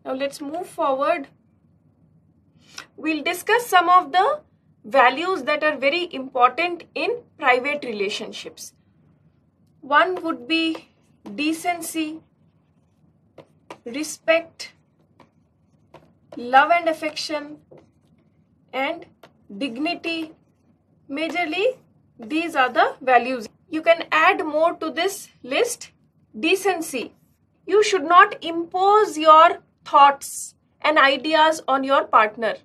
Now let's move forward. We'll discuss some of the values that are very important in private relationships. One would be decency, respect, love and affection, and dignity. Majorly, these are the values. You can add more to this list. Decency. You should not impose your thoughts and ideas on your partner.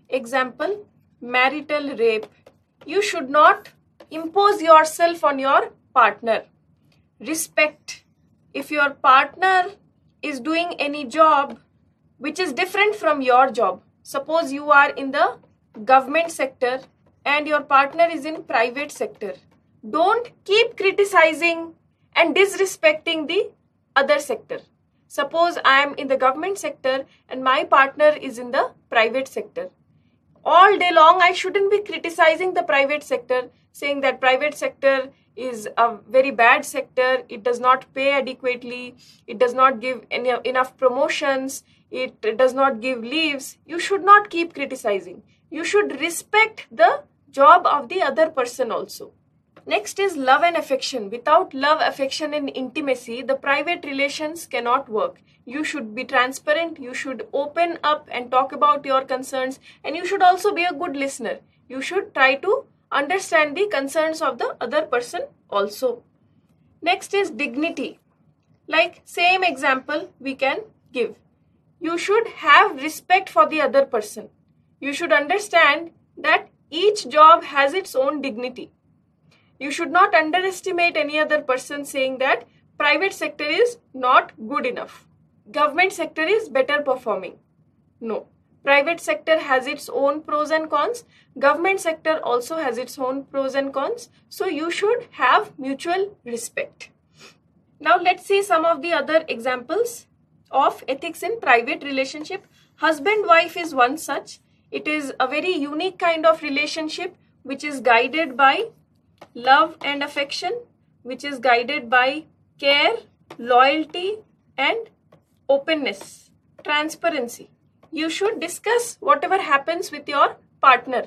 Example, marital rape. You should not impose yourself on your partner. Respect. If your partner is doing any job which is different from your job, suppose you are in the government sector and your partner is in private sector, don't keep criticizing and disrespecting the other sector. Suppose I am in the government sector and my partner is in the private sector. All day long, I shouldn't be criticizing the private sector, saying that private sector is a very bad sector, it does not pay adequately, it does not give enough promotions, it does not give leaves. You should not keep criticizing. You should respect the job of the other person also. Next is love and affection. Without love, affection, and intimacy, the private relations cannot work. You should be transparent, you should open up and talk about your concerns, and you should also be a good listener. You should try to understand the concerns of the other person also. Next is dignity. Like same example we can give. You should have respect for the other person. You should understand that each job has its own dignity. You should not underestimate any other person saying that private sector is not good enough. Government sector is better performing. No. Private sector has its own pros and cons. Government sector also has its own pros and cons. So you should have mutual respect. Now let's see some of the other examples of ethics in private relationship. Husband-wife is one such. It is a very unique kind of relationship which is guided by love and affection, which is guided by care, loyalty, and openness, transparency. You should discuss whatever happens with your partner.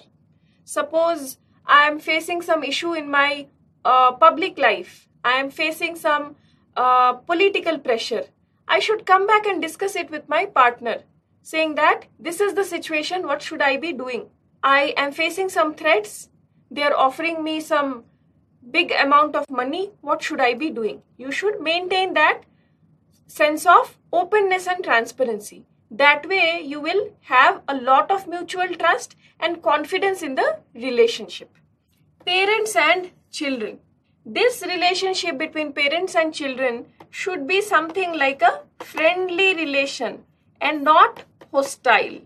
Suppose I am facing some issue in my public life. I am facing some political pressure. I should come back and discuss it with my partner, saying that this is the situation, what should I be doing? I am facing some threats. They are offering me some big amount of money. What should I be doing? You should maintain that sense of openness and transparency. That way you will have a lot of mutual trust and confidence in the relationship. Parents and children. This relationship between parents and children should be something like a friendly relation and not hostile.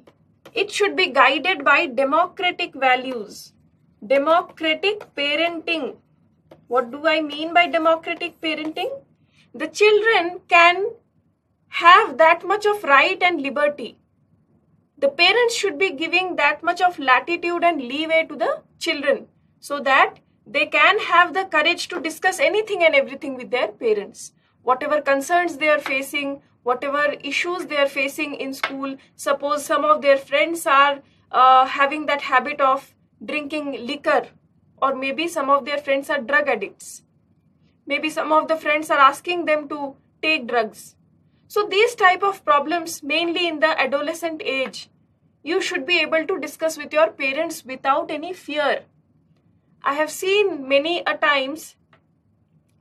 It should be guided by democratic values. Democratic parenting. What do I mean by democratic parenting? The children can have that much of right and liberty. The parents should be giving that much of latitude and leeway to the children so that they can have the courage to discuss anything and everything with their parents. Whatever concerns they are facing, whatever issues they are facing in school. Suppose some of their friends are having that habit of drinking liquor, or maybe some of their friends are drug addicts. Maybe some of the friends are asking them to take drugs. So these type of problems, mainly in the adolescent age, you should be able to discuss with your parents without any fear. I have seen many a times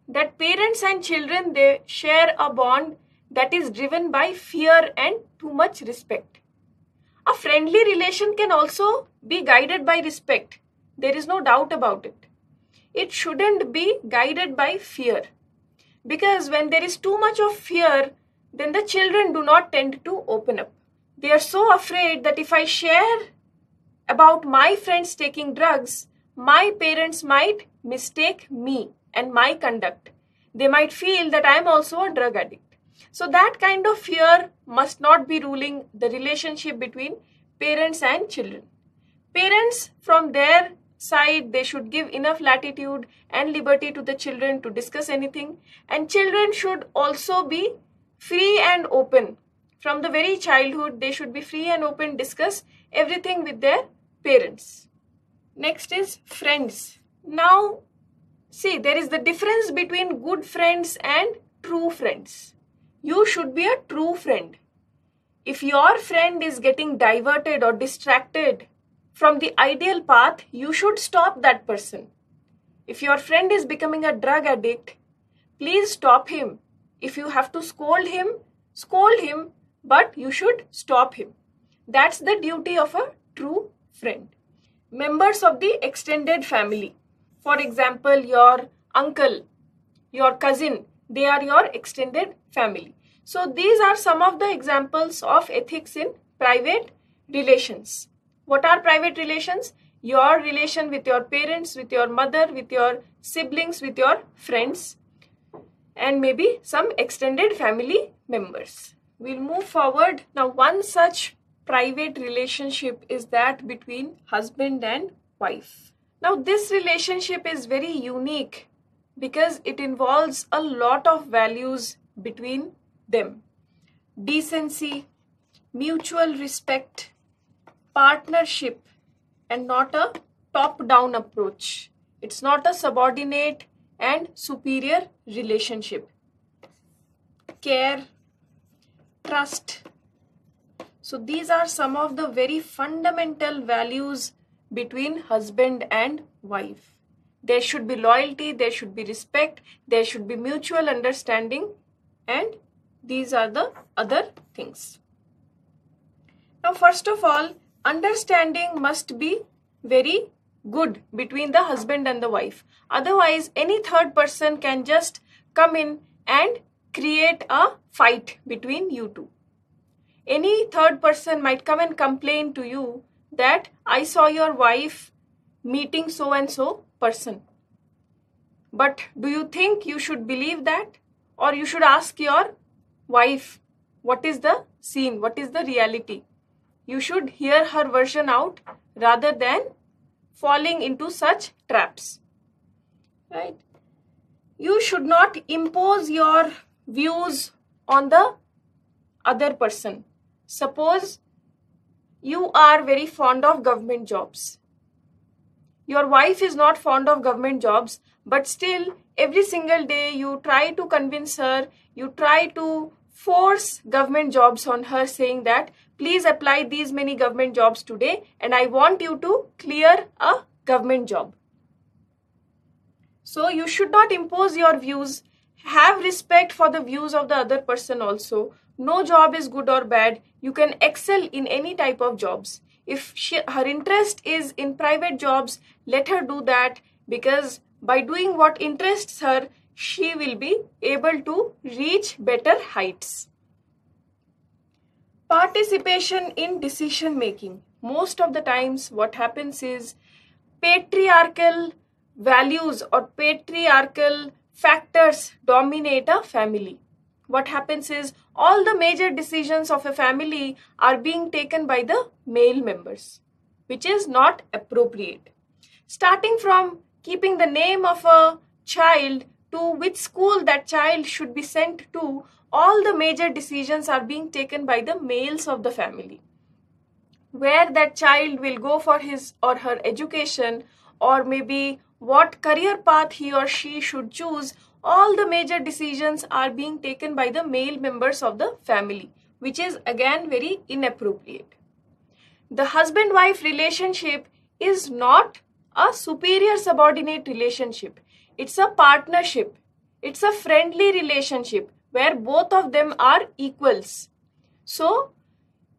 that parents and children, they share a bond that is driven by fear and too much respect. A friendly relation can also be guided by respect. There is no doubt about it. It shouldn't be guided by fear. Because when there is too much of fear, then the children do not tend to open up. They are so afraid that if I share about my friends taking drugs, my parents might mistake me and my conduct. They might feel that I am also a drug addict. So that kind of fear must not be ruling the relationship between parents and children. Parents, from their side, they should give enough latitude and liberty to the children to discuss anything. And children should also be free and open From the very childhood, they should be free and open, discuss everything with their parents. Next is friends. Now, see, there is the difference between good friends and true friends. You should be a true friend. If your friend is getting diverted or distracted from the ideal path, you should stop that person. If your friend is becoming a drug addict, please stop him. If you have to scold him, but you should stop him. That's the duty of a true friend. Members of the extended family. For example, your uncle, your cousin, they are your extended family. So these are some of the examples of ethics in private relations. What are private relations? Your relation with your parents, with your mother, with your siblings, with your friends, and maybe some extended family members. We'll move forward. Now, one such private relationship is that between husband and wife. Now, this relationship is very unique because it involves a lot of values between them. Decency, mutual respect, partnership, and not a top-down approach. It's not a subordinate and superior relationship. Care, trust. So these are some of the very fundamental values between husband and wife. There should be loyalty, there should be respect, there should be mutual understanding, and these are the other things. Now, first of all, understanding must be very good between the husband and the wife. Otherwise, any third person can just come in and create a fight between you two. Any third person might come and complain to you that I saw your wife meeting so and so person. But do you think you should believe that? Or you should ask your wife, what is the scene? What is the reality? You should hear her version out rather than falling into such traps. Right? You should not impose your views on the other person. Suppose you are very fond of government jobs. Your wife is not fond of government jobs, but still every single day you try to convince her, you try to force government jobs on her, saying that please apply these many government jobs today and I want you to clear a government job. So you should not impose your views. Have respect for the views of the other person also. No job is good or bad. You can excel in any type of jobs. If her interest is in private jobs, let her do that, because by doing what interests her, she will be able to reach better heights. Participation in decision making. Most of the times what happens is patriarchal values or patriarchal factors dominate a family. What happens is all the major decisions of a family are being taken by the male members, which is not appropriate. Starting from keeping the name of a child to which school that child should be sent to, all the major decisions are being taken by the males of the family. Where that child will go for his or her education, or maybe what career path he or she should choose, all the major decisions are being taken by the male members of the family, which is again very inappropriate. The husband-wife relationship is not a superior subordinate relationship. It's a partnership. It's a friendly relationship where both of them are equals. So,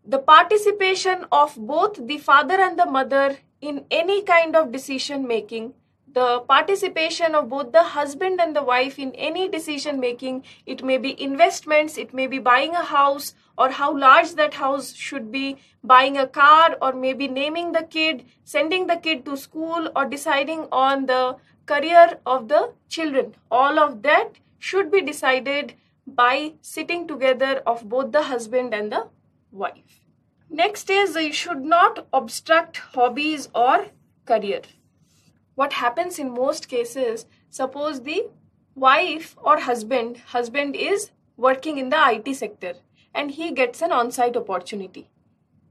the participation of both the father and the mother in any kind of decision making, the participation of both the husband and the wife in any decision making, it may be investments, it may be buying a house or how large that house should be, buying a car, or maybe naming the kid, sending the kid to school, or deciding on the career of the children. All of that should be decided by sitting together of both the husband and the wife. Next is you should not obstruct hobbies or career. What happens in most cases, suppose the wife or husband is working in the IT sector and he gets an on-site opportunity.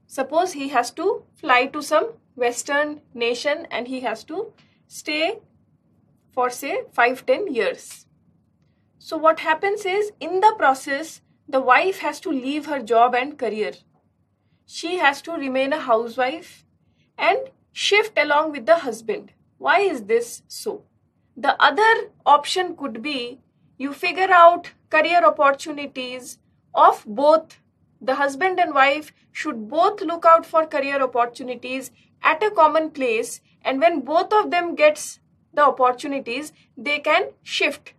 Suppose he has to fly to some Western nation and he has to stay for say 5-10 years. So what happens is, in the process, the wife has to leave her job and career. She has to remain a housewife and shift along with the husband. Why is this so? The other option could be you figure out career opportunities of both. The husband and wife should both look out for career opportunities at a common place, and when both of them gets the opportunities, they can shift.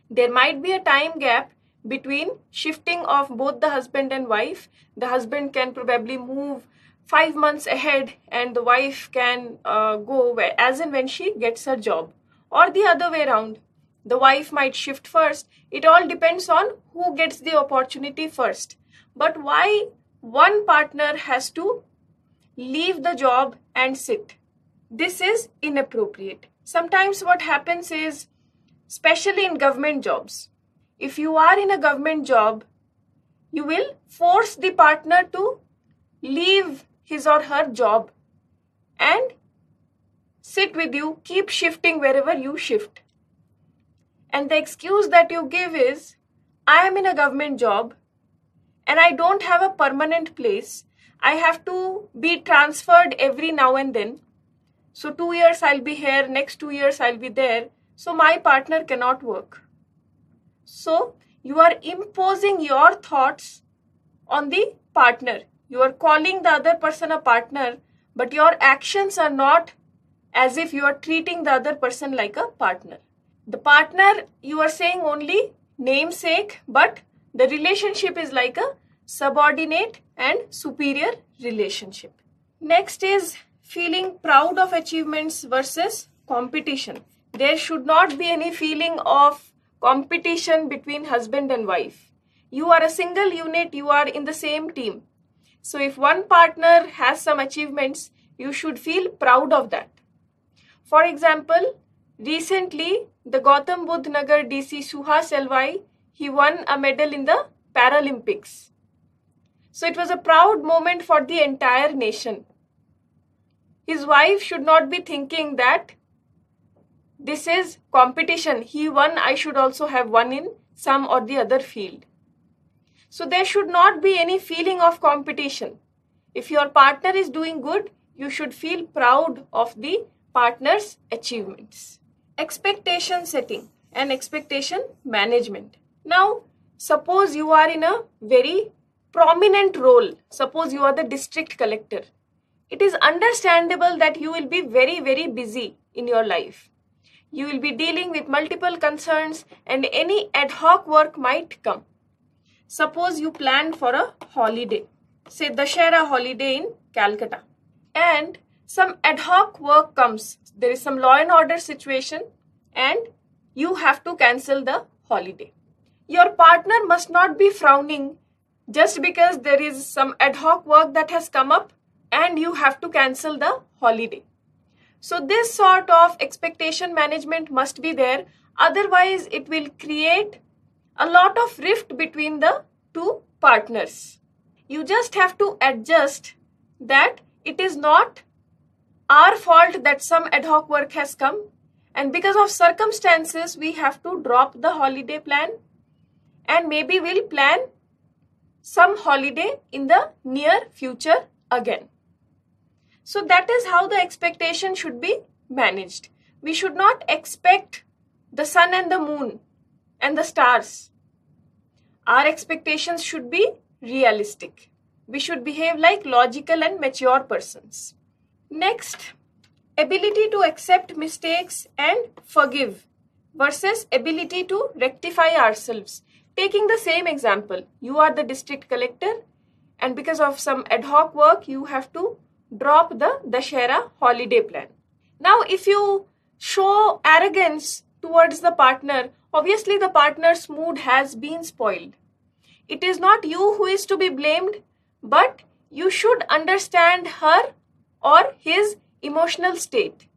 There might be a time gap between shifting of both the husband and wife. The husband can probably move 5 months ahead and the wife can go as and when she gets her job, or the other way around. The wife might shift first. It all depends on who gets the opportunity first. But why one partner has to leave the job and sit? This is inappropriate. Sometimes what happens is, especially in government jobs, if you are in a government job, you will force the partner to leave his or her job and sit with you, keep shifting wherever you shift. And the excuse that you give is, I am in a government job and I don't have a permanent place. I have to be transferred every now and then. So 2 years I'll be here, next 2 years I'll be there. So my partner cannot work. So you are imposing your thoughts on the partner. You are calling the other person a partner, but your actions are not as if you are treating the other person like a partner. The partner, you are saying only namesake, but the relationship is like a subordinate and superior relationship. Next is feeling proud of achievements versus competition. There should not be any feeling of competition between husband and wife. You are a single unit, you are in the same team. So if one partner has some achievements, you should feel proud of that. For example, recently the Gautam Budh Nagar DC Suhas Elwai, he won a medal in the Paralympics. So it was a proud moment for the entire nation. His wife should not be thinking that this is competition. He won, I should also have won in some or the other field. So there should not be any feeling of competition. If your partner is doing good, you should feel proud of the partner's achievements. Expectation setting and expectation management. Now, suppose you are in a very prominent role. Suppose you are the district collector. It is understandable that you will be very, very busy in your life. You will be dealing with multiple concerns and any ad hoc work might come. Suppose you plan for a holiday, say Dussehra holiday in Calcutta, and some ad hoc work comes. There is some law and order situation and you have to cancel the holiday. Your partner must not be frowning just because there is some ad hoc work that has come up and you have to cancel the holiday. So this sort of expectation management must be there. Otherwise, it will create a lot of rift between the two partners. You just have to adjust that it is not our fault that some ad hoc work has come, and because of circumstances we have to drop the holiday plan, and maybe we'll plan some holiday in the near future again. So that is how the expectation should be managed. We should not expect the sun and the moon and the stars. Our expectations should be realistic. We should behave like logical and mature persons. Next, ability to accept mistakes and forgive versus ability to rectify ourselves. Taking the same example, you are the district collector and because of some ad hoc work, you have to drop the Dussehra holiday plan. Now, if you show arrogance towards the partner, obviously the partner's mood has been spoiled. It is not you who is to be blamed, but you should understand her or his emotional state.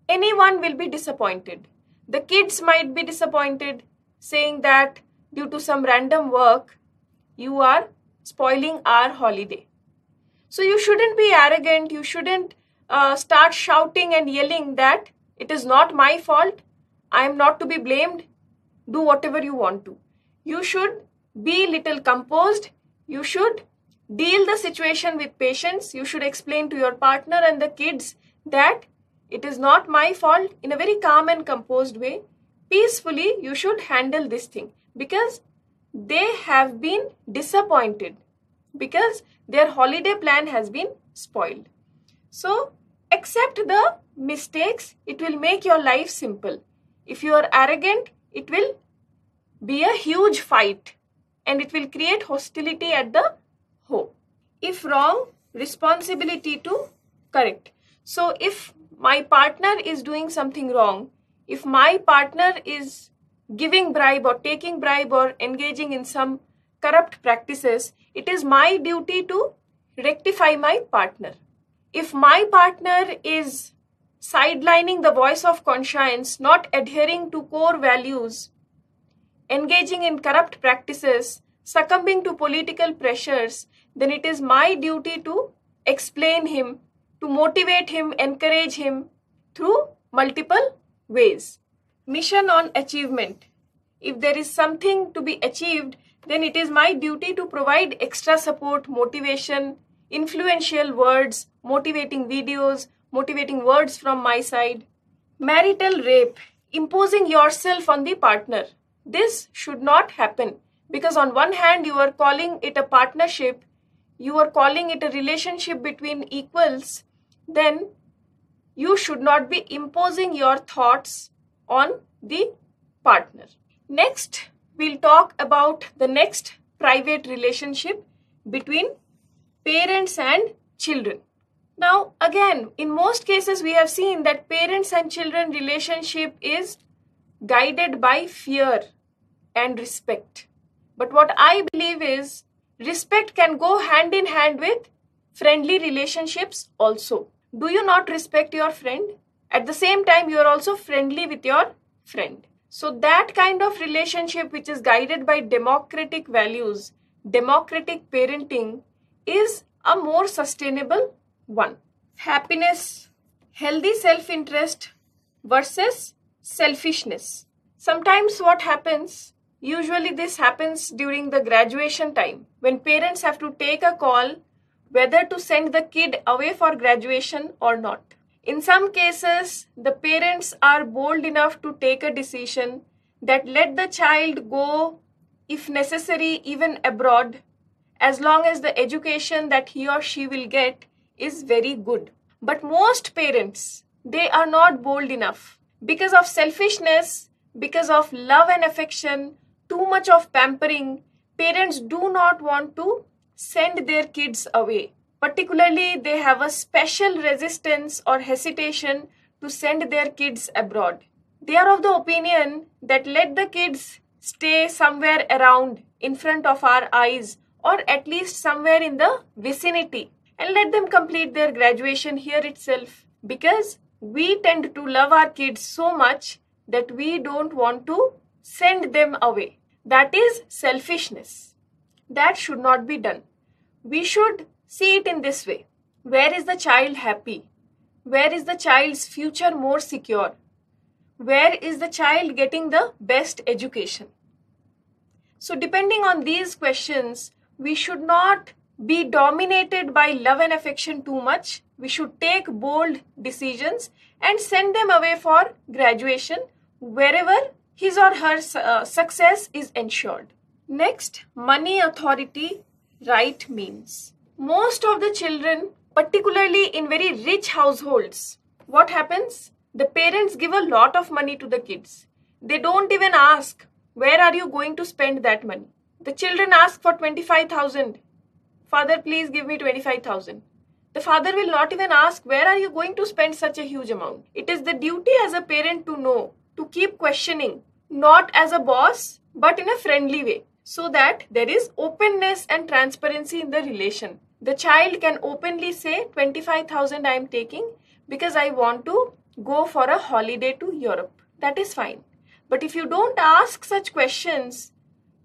Anyone will be disappointed. The kids might be disappointed, saying that due to some random work, you are spoiling our holiday. So you shouldn't be arrogant. You shouldn't start shouting and yelling that it is not my fault. I am not to be blamed. Do whatever you want to. You should be little composed. You should deal the situation with patience. You should explain to your partner and the kids that it is not my fault in a very calm and composed way. Peacefully, you should handle this thing because they have been disappointed because their holiday plan has been spoiled. So, accept the mistakes. It will make your life simple. If you are arrogant, it will be a huge fight and it will create hostility at the home. If wrong, responsibility to correct. So, if my partner is doing something wrong, if my partner is giving bribe or taking bribe or engaging in some corrupt practices, it is my duty to rectify my partner. If my partner is sidelining the voice of conscience, not adhering to core values, engaging in corrupt practices, succumbing to political pressures, then it is my duty to explain him, to motivate him, encourage him through multiple ways. Mission on achievement. If there is something to be achieved, then it is my duty to provide extra support, motivation, influential words, motivating videos, motivating words from my side. Marital rape, imposing yourself on the partner. This should not happen because on one hand you are calling it a partnership, you are calling it a relationship between equals, then you should not be imposing your thoughts on the partner. Next, we'll talk about the next private relationship between parents and children. Now, again, in most cases, we have seen that parents and children relationship is guided by fear and respect. But what I believe is respect can go hand in hand with friendly relationships also. Do you not respect your friend? At the same time, you are also friendly with your friend. So that kind of relationship which is guided by democratic values, democratic parenting is a more sustainable one. Happiness, healthy self-interest versus selfishness. Sometimes what happens, usually this happens during the graduation time when parents have to take a call whether to send the kid away for graduation or not. In some cases, the parents are bold enough to take a decision that let the child go, if necessary, even abroad, as long as the education that he or she will get is very good. But most parents, they are not bold enough. Because of selfishness, because of love and affection, too much of pampering, parents do not want to send their kids away. Particularly, they have a special resistance or hesitation to send their kids abroad. They are of the opinion that let the kids stay somewhere around in front of our eyes or at least somewhere in the vicinity and let them complete their graduation here itself because we tend to love our kids so much that we don't want to send them away. That is selfishness. That should not be done. We should see it in this way. Where is the child happy? Where is the child's future more secure? Where is the child getting the best education? So depending on these questions, we should not be dominated by love and affection too much. We should take bold decisions and send them away for graduation wherever his or her success is ensured. Next, money, authority, right means. Most of the children, particularly in very rich households, what happens? The parents give a lot of money to the kids. They don't even ask, where are you going to spend that money? The children ask for 25,000. Father, please give me 25,000. The father will not even ask, where are you going to spend such a huge amount? It is the duty as a parent to know, to keep questioning, not as a boss, but in a friendly way, so that there is openness and transparency in the relation. The child can openly say, 25,000 I am taking because I want to go for a holiday to Europe. That is fine. But if you don't ask such questions,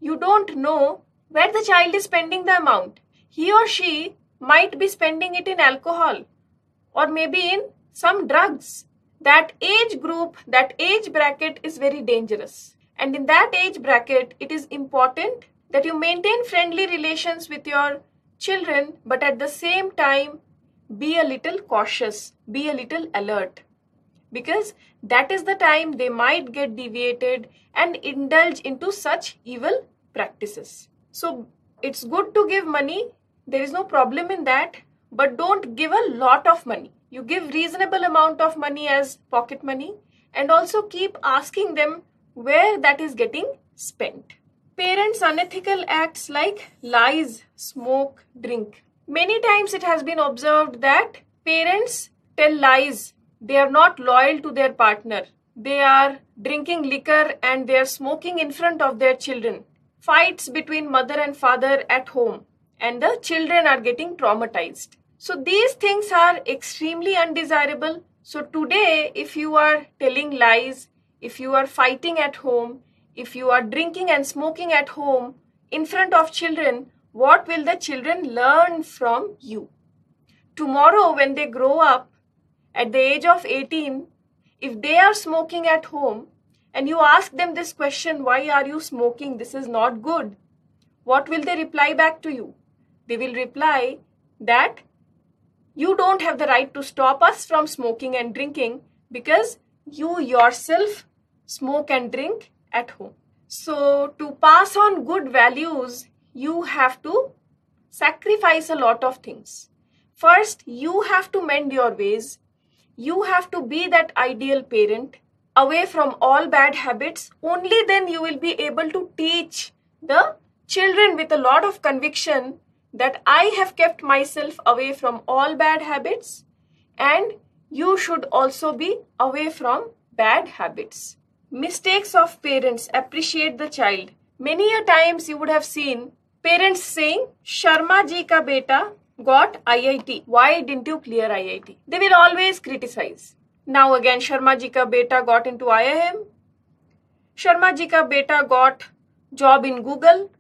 you don't know where the child is spending the amount. He or she might be spending it in alcohol or maybe in some drugs. That age group, that age bracket is very dangerous. And in that age bracket, it is important that you maintain friendly relations with your children, but at the same time, be a little cautious, be a little alert. Because that is the time they might get deviated and indulge into such evil practices. So it's good to give money. There is no problem in that, but don't give a lot of money. You give reasonable amount of money as pocket money and also keep asking them where that is getting spent. Parents' unethical acts like lies, smoke, drink. Many times it has been observed that parents tell lies. They are not loyal to their partner. They are drinking liquor and they are smoking in front of their children. Fights between mother and father at home, and the children are getting traumatized. So these things are extremely undesirable. So today, if you are telling lies, if you are fighting at home, if you are drinking and smoking at home in front of children, what will the children learn from you? Tomorrow, when they grow up, at the age of 18, if they are smoking at home and you ask them this question, why are you smoking? This is not good. What will they reply back to you? They will reply that you don't have the right to stop us from smoking and drinking because you yourself smoke and drink at home. So to pass on good values, you have to sacrifice a lot of things. First, you have to mend your ways. You have to be that ideal parent away from all bad habits. Only then you will be able to teach the children with a lot of conviction that I have kept myself away from all bad habits and you should also be away from bad habits. Mistakes of parents. Appreciate the child. Many a times you would have seen parents saying, Sharma ji ka beta got IIT. Why didn't you clear IIT? They will always criticize. Now again, Sharma ji ka beta got into IIM. Sharma ji ka beta got job in Google.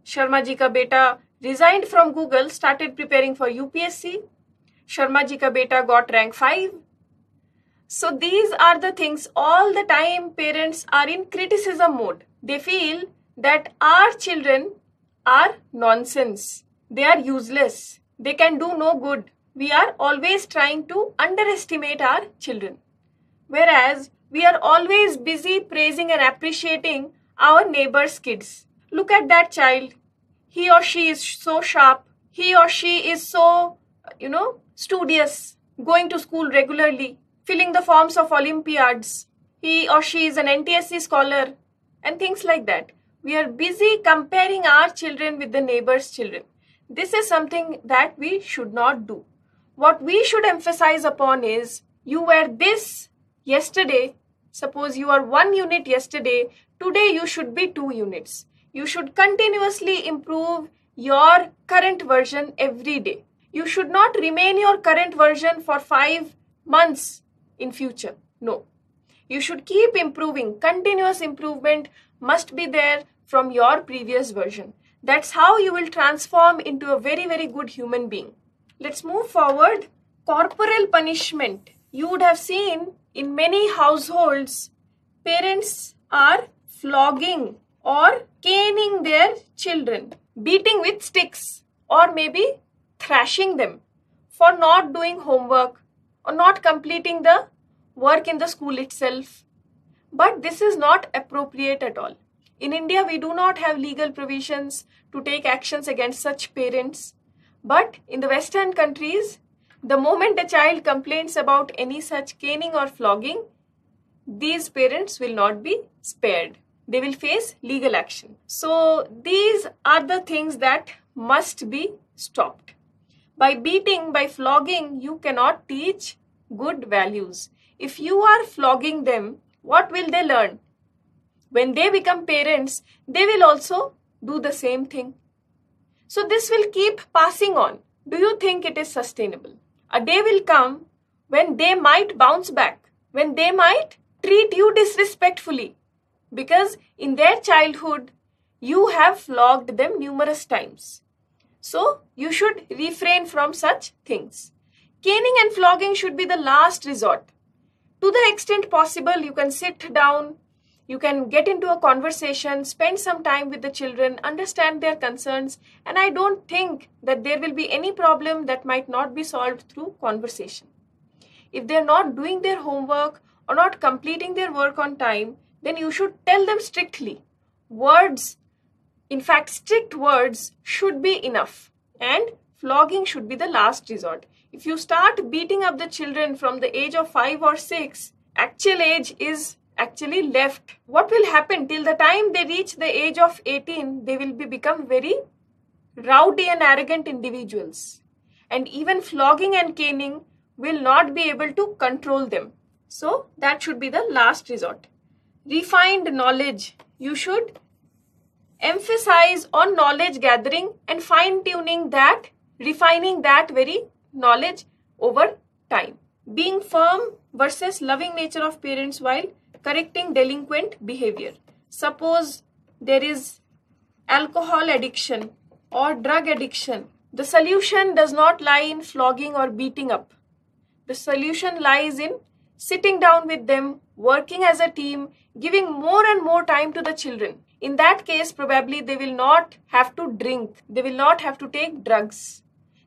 Sharma ji ka beta resigned from Google, started preparing for UPSC. Sharma ji ka beta got rank 5. So these are the things. All the time parents are in criticism mode. They feel that our children are nonsense. They are useless. They can do no good. We are always trying to underestimate our children. Whereas we are always busy praising and appreciating our neighbor's kids. Look at that child. He or she is so sharp. He or she is so, studious, going to school regularly, filling the forms of Olympiads. He or she is an NTSC scholar and things like that. We are busy comparing our children with the neighbor's children. This is something that we should not do. What we should emphasize upon is, you were this yesterday. Suppose you are 1 unit yesterday. Today you should be 2 units. You should continuously improve your current version every day. You should not remain your current version for 5 months in future. No. You should keep improving. Continuous improvement must be there from your previous version. That's how you will transform into a very, very good human being. Let's move forward. Corporal punishment. You would have seen in many households, parents are flogging or caning their children, beating with sticks or maybe thrashing them for not doing homework or not completing the work in the school itself. But this is not appropriate at all. In India, we do not have legal provisions to take actions against such parents. But in the Western countries, the moment a child complains about any such caning or flogging, these parents will not be spared. They will face legal action. So these are the things that must be stopped. By beating, by flogging, you cannot teach good values. If you are flogging them, what will they learn? When they become parents, they will also do the same thing. So this will keep passing on. Do you think it is sustainable? A day will come when they might bounce back, when they might treat you disrespectfully. Because in their childhood, you have flogged them numerous times. So you should refrain from such things. Caning and flogging should be the last resort. To the extent possible, you can sit down, you can get into a conversation, spend some time with the children, understand their concerns, and I don't think that there will be any problem that might not be solved through conversation. If they're not doing their homework or not completing their work on time, then you should tell them strictly. Words, in fact, strict words should be enough, and flogging should be the last resort. If you start beating up the children from the age of 5 or 6, actual age is actually left. What will happen till the time they reach the age of 18, they will become very rowdy and arrogant individuals. And even flogging and caning will not be able to control them. So that should be the last resort. Refined knowledge. You should emphasize on knowledge gathering and fine-tuning that, refining that very knowledge over time. Being firm versus loving nature of parents while correcting delinquent behavior. Suppose there is alcohol addiction or drug addiction. The solution does not lie in flogging or beating up. The solution lies in sitting down with them, working as a team, giving more and more time to the children. In that case, probably they will not have to drink. They will not have to take drugs.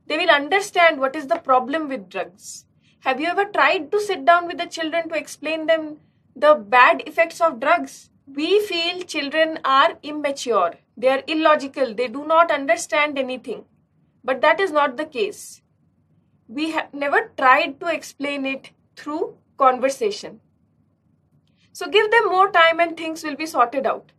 They will understand what is the problem with drugs. Have you ever tried to sit down with the children to explain them the bad effects of drugs? We feel children are immature. They are illogical. They do not understand anything. But that is not the case. We have never tried to explain it through conversation. So give them more time and things will be sorted out.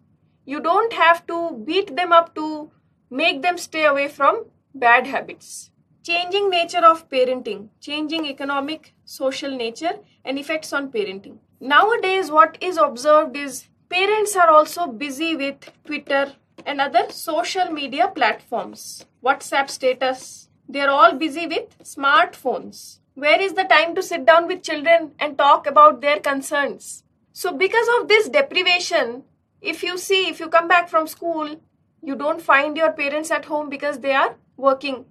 You don't have to beat them up to make them stay away from bad habits. Changing nature of parenting, changing economic, social nature and effects on parenting. Nowadays, what is observed is parents are also busy with Twitter and other social media platforms. WhatsApp status. They are all busy with smartphones. Where is the time to sit down with children and talk about their concerns? So because of this deprivation, if you come back from school, you don't find your parents at home because they are working.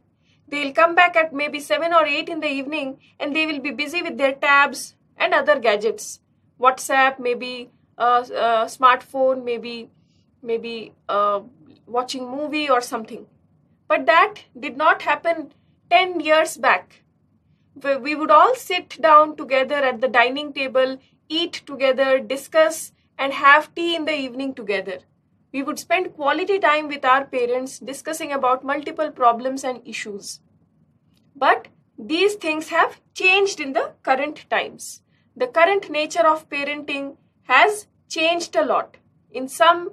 They'll come back at maybe 7 or 8 in the evening and they will be busy with their tabs and other gadgets. WhatsApp, maybe smartphone, maybe watching movie or something. But that did not happen 10 years back. We would all sit down together at the dining table, eat together, discuss and have tea in the evening together. We would spend quality time with our parents discussing about multiple problems and issues. But these things have changed in the current times. The current nature of parenting has changed a lot. In some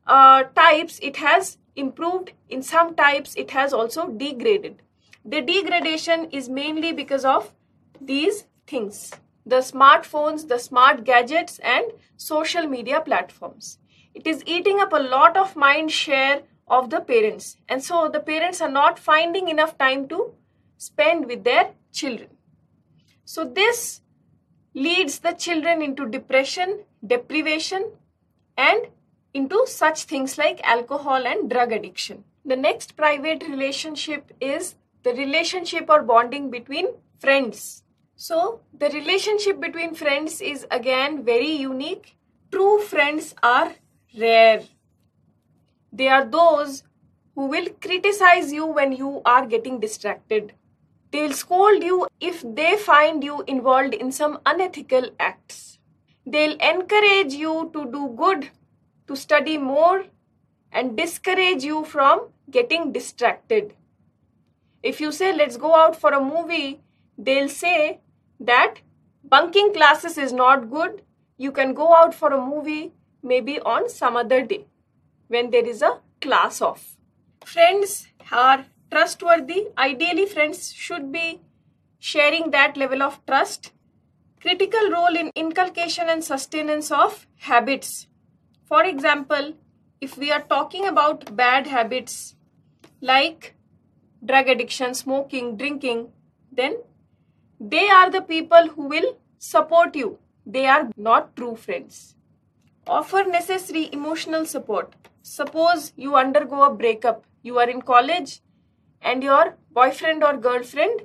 types, it has improved. In some types, it has also degraded. The degradation is mainly because of these things. The smartphones, the smart gadgets and social media platforms. It is eating up a lot of mind share of the parents. And so the parents are not finding enough time to spend with their children. So this leads the children into depression, deprivation and into such things like alcohol and drug addiction. The next private relationship is the relationship or bonding between friends. So the relationship between friends is again very unique. True friends are rare. They are those who will criticize you when you are getting distracted. They will scold you if they find you involved in some unethical acts. They'll encourage you to do good, to study more, and discourage you from getting distracted. If you say, let's go out for a movie, they'll say that bunking classes is not good. You can go out for a movie maybe on some other day when there is a class off. Friends are trustworthy. Ideally, friends should be sharing that level of trust. Critical role in inculcation and sustenance of habits. For example, if we are talking about bad habits like drug addiction, smoking, drinking, then they are the people who will support you. They are not true friends. Offer necessary emotional support. suppose you undergo a breakup. You are in college and your boyfriend or girlfriend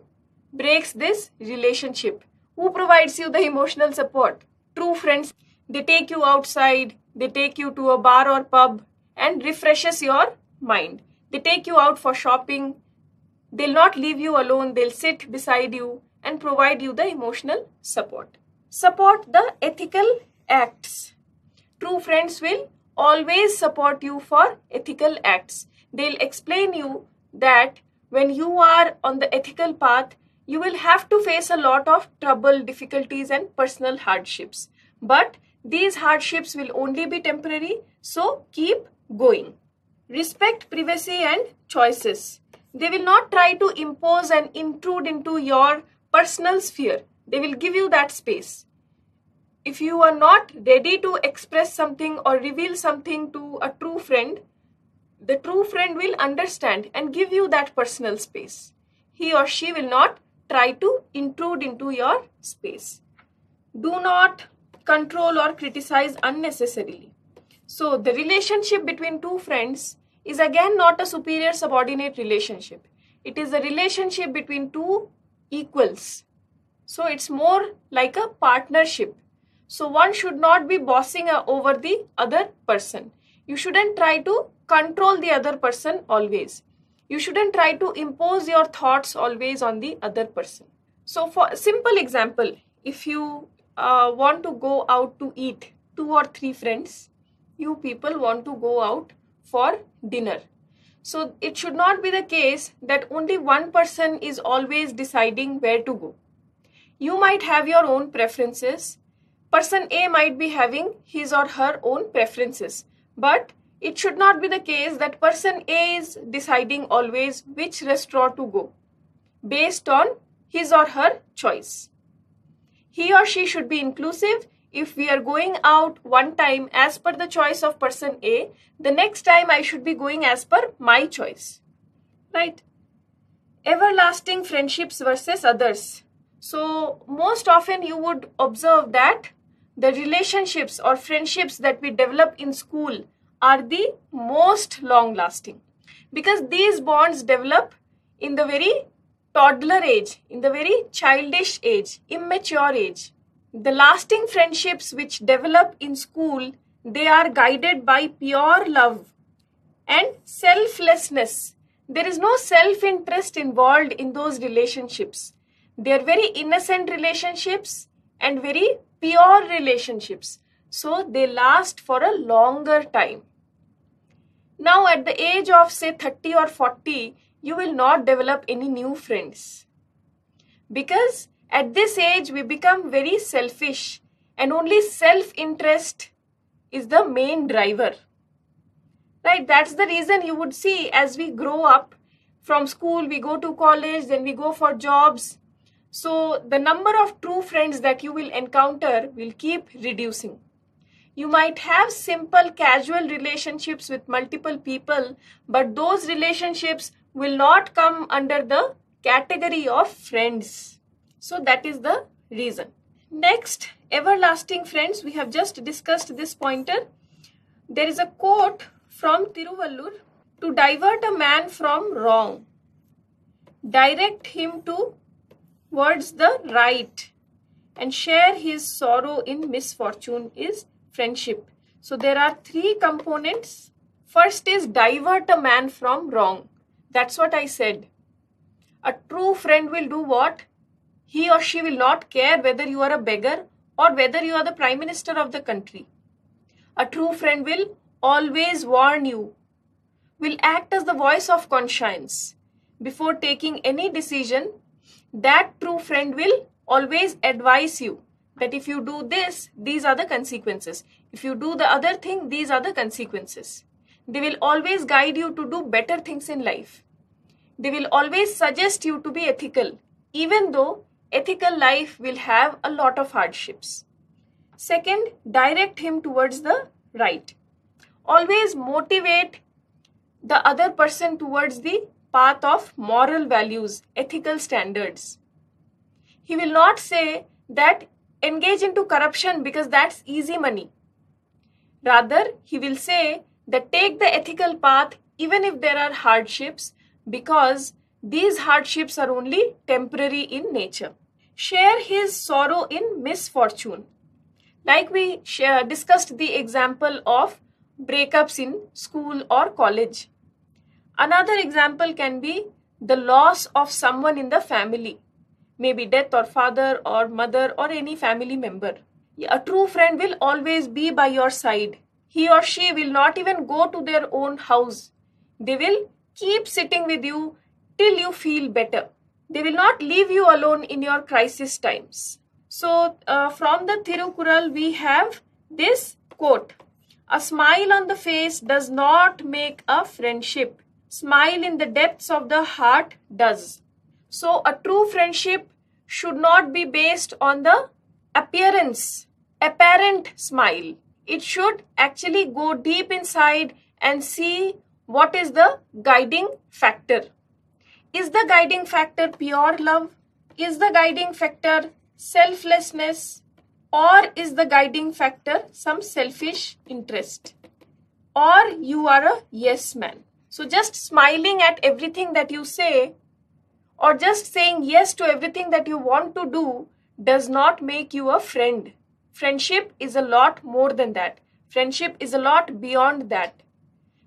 breaks this relationship. Who provides you the emotional support? True friends. They take you outside, they take you to a bar or pub and refreshes your mind. They take you out for shopping. They'll not leave you alone. They'll sit beside you and provide you the emotional support. Support the ethical acts. True friends will always support you for ethical acts. They'll explain you that when you are on the ethical path, you will have to face a lot of trouble, difficulties, and personal hardships. But these hardships will only be temporary, so keep going. Respect privacy and choices. They will not try to impose and intrude into your personal sphere. They will give you that space. If you are not ready to express something or reveal something to a true friend, the true friend will understand and give you that personal space. He or she will not try to intrude into your space. Do not control or criticize unnecessarily. So the relationship between two friends is again not a superior subordinate relationship. It is a relationship between two equals. So it's more like a partnership. So one should not be bossing over the other person. You shouldn't try to control the other person always. You shouldn't try to impose your thoughts always on the other person. So for a simple example, if you want to go out to eat, 2 or 3 friends, you people want to go out for dinner. So it should not be the case that only one person is always deciding where to go. You might have your own preferences. Person A might be having his or her own preferences. But it should not be the case that person A is deciding always which restaurant to go based on his or her choice. He or she should be inclusive. If we are going out one time as per the choice of person A, the next time I should be going as per my choice. Right? Everlasting friendships versus others. So most often you would observe that the relationships or friendships that we develop in school are the most long lasting, because these bonds develop in the very toddler age, in the very childish age, immature age. The lasting friendships which develop in school, they are guided by pure love and selflessness. There is no self-interest involved in those relationships. They are very innocent relationships and very pure relationships. So they last for a longer time. Now at the age of say 30 or 40, you will not develop any new friends. Because at this age, we become very selfish and only self-interest is the main driver. Right? That's the reason you would see as we grow up from school, we go to college, then we go for jobs. So the number of true friends that you will encounter will keep reducing. You might have simple casual relationships with multiple people, but those relationships will not come under the category of friends. So that is the reason. Next, everlasting friends. We have just discussed this pointer. There is a quote from Tiruvallur: to divert a man from wrong, direct him towards the right, and share his sorrow in misfortune is friendship. So there are 3 components. First is divert a man from wrong. That's what I said. A true friend will do what? He or she will not care whether you are a beggar or whether you are the Prime Minister of the country. A true friend will always warn you, will act as the voice of conscience. Before taking any decision, that true friend will always advise you that if you do this, these are the consequences. If you do the other thing, these are the consequences. They will always guide you to do better things in life. They will always suggest you to be ethical, even though ethical life will have a lot of hardships. Second, direct him towards the right. Always motivate the other person towards the path of moral values, ethical standards. He will not say that engage into corruption because that's easy money. Rather, he will say that take the ethical path even if there are hardships, because these hardships are only temporary in nature. Share his sorrow in misfortune. Like we discussed the example of breakups in school or college. Another example can be the loss of someone in the family, maybe death or father or mother or any family member. A true friend will always be by your side. He or she will not even go to their own house. They will keep sitting with you till you feel better. They will not leave you alone in your crisis times. So from the Thirukural we have this quote: "A smile on the face does not make a friendship. Smile in the depths of the heart does." So a true friendship should not be based on the apparent smile. It should actually go deep inside and see what is the guiding factor. Is the guiding factor pure love? Is the guiding factor selflessness? Or is the guiding factor some selfish interest? Or you are a yes man. So just smiling at everything that you say, or just saying yes to everything that you want to do, does not make you a friend. Friendship is a lot more than that. Friendship is a lot beyond that.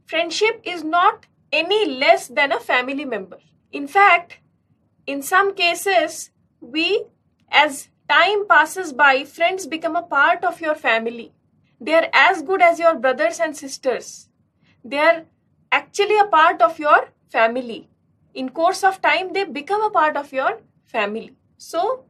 Friendship is not any less than a family member. In fact, in some cases, as time passes by, friends become a part of your family. They are as good as your brothers and sisters. They are actually a part of your family. In course of time, they become a part of your family. So,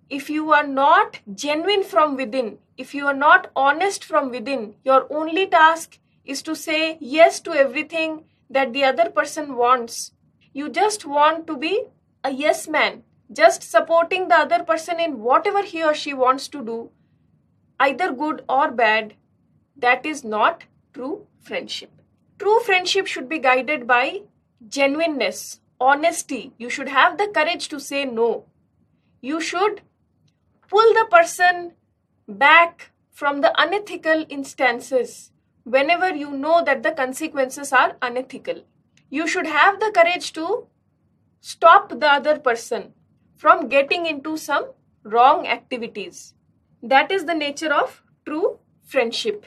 if you are not genuine from within, if you are not honest from within, your only task is to say yes to everything that the other person wants. You just want to be a yes man, just supporting the other person in whatever he or she wants to do, either good or bad. That is not true friendship. True friendship should be guided by genuineness, honesty. You should have the courage to say no. You should pull the person back from the unethical instances whenever you know that the consequences are unethical. You should have the courage to stop the other person from getting into some wrong activities. That is the nature of true friendship.